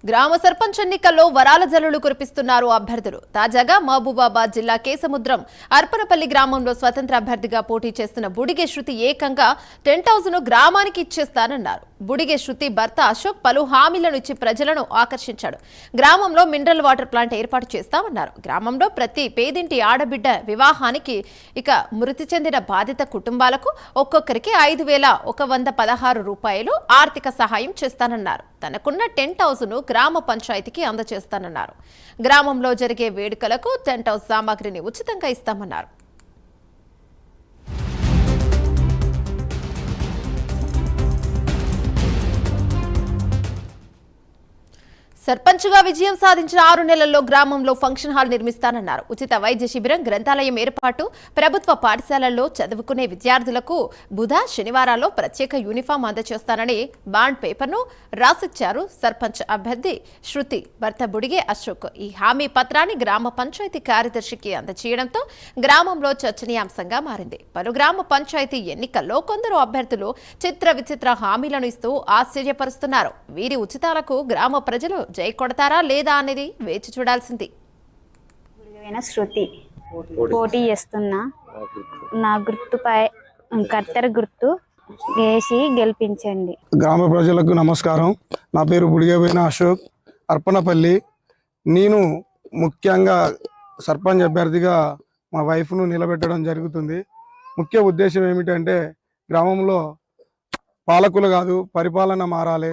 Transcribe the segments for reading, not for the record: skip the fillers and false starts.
గ్రామ సర్పంచ్ ఎన్నికల్లో వరాల జల్లులు కురిపిస్తున్నారు అభ్యర్థులు. తాజాగా మహబూబాబాద్ జిల్లా కేసముద్రం అర్పనపల్లి గ్రామంలో స్వతంత్ర అభ్యర్థిగా పోటీ చేస్తున్న బుడిగే శృతి ఏకంగా 10,000 గ్రామానికి ఇచ్చేస్తానన్నారు. బుడిగే శృతి భర్త అశోక్ పలు హామీలను ఇచ్చి ప్రజలను ఆకర్షించాడు. గ్రామంలో మినరల్ వాటర్ ప్లాంట్ ఏర్పాటు చేస్తామన్నారు. గ్రామంలో ప్రతి పేదింటి ఆడబిడ్డ వివాహానికి మృతి చెందిన బాధిత కుటుంబాలకు ఒక్కొక్కరికి 5,116 రూపాయలు ఆర్థిక సహాయం చేస్తానన్నారు. తనకున్న 10,000 గ్రామ పంచాయతీకి అందజేస్తానన్నారు. గ్రామంలో జరిగే వేడుకలకు టెంట్ హౌస్ సామాగ్రిని ఉచితంగా ఇస్తామన్నారు. సర్పంచ్గా విజయం సాధించిన 6 నెలల్లో గ్రామంలో ఫంక్షన్ హాల్ నిర్మిస్తానన్నారు. ఉచిత వైద్య శిబిరం, గ్రంథాలయం ఏర్పాటు, ప్రభుత్వ పాఠశాలల్లో చదువుకునే విద్యార్థులకు బుధ, శనివారాల్లో ప్రత్యేక యూనిఫామ్ అందజేస్తానని బాండ్ పేపర్ను రాసిచ్చారు సర్పంచ్ అభ్యర్థి శృతి భర్త బుడిగే అశోక్. ఈ హామీ పత్రాన్ని గ్రామ పంచాయతీ కార్యదర్శికి అందజేయడంతో గ్రామంలో చర్చనీయాంశంగా మారింది. పలు గ్రామ పంచాయతీ ఎన్నికల్లో కొందరు అభ్యర్థులు చిత్ర విచిత్ర హామీలను ఇస్తూ ఆశ్చర్యపరుస్తున్నారు. వీరి ఉచితాలకు గ్రామ ప్రజలు జై కొడతారా లేదా అనేది వేచి చూడాల్సింది. శృతి పోటీ చేస్తున్నా. నా గుర్తుపై కత్తెర గుర్తు వేసి గెలిపించండి. గ్రామ ప్రజలకు నమస్కారం. నా పేరు బుడిగబోయిన అశోక్, అర్పనపల్లి. నేను ముఖ్యంగా సర్పంచ్ అభ్యర్థిగా మా వైఫ్ను నిలబెట్టడం జరుగుతుంది. ముఖ్య ఉద్దేశం ఏమిటంటే గ్రామంలో పాలకులు కాదు పరిపాలన మారాలి,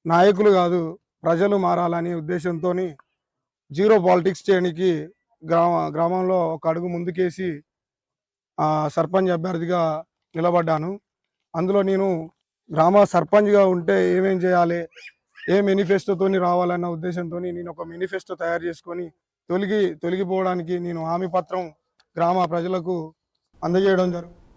నాయకులు కాదు ప్రజలు మారాలనే ఉద్దేశంతో జీరో పాలిటిక్స్ చేయడానికి గ్రామంలో ఒక అడుగు ముందుకేసి సర్పంచ్ అభ్యర్థిగా నిలబడ్డాను. అందులో నేను గ్రామ సర్పంచ్గా ఉంటే ఏమేం చేయాలి, ఏ మేనిఫెస్టోతో రావాలన్న ఉద్దేశంతో నేను ఒక మేనిఫెస్టో తయారు చేసుకొని తొలగిపోవడానికి నేను హామీ పత్రం గ్రామ ప్రజలకు అందజేయడం జరుగుతుంది.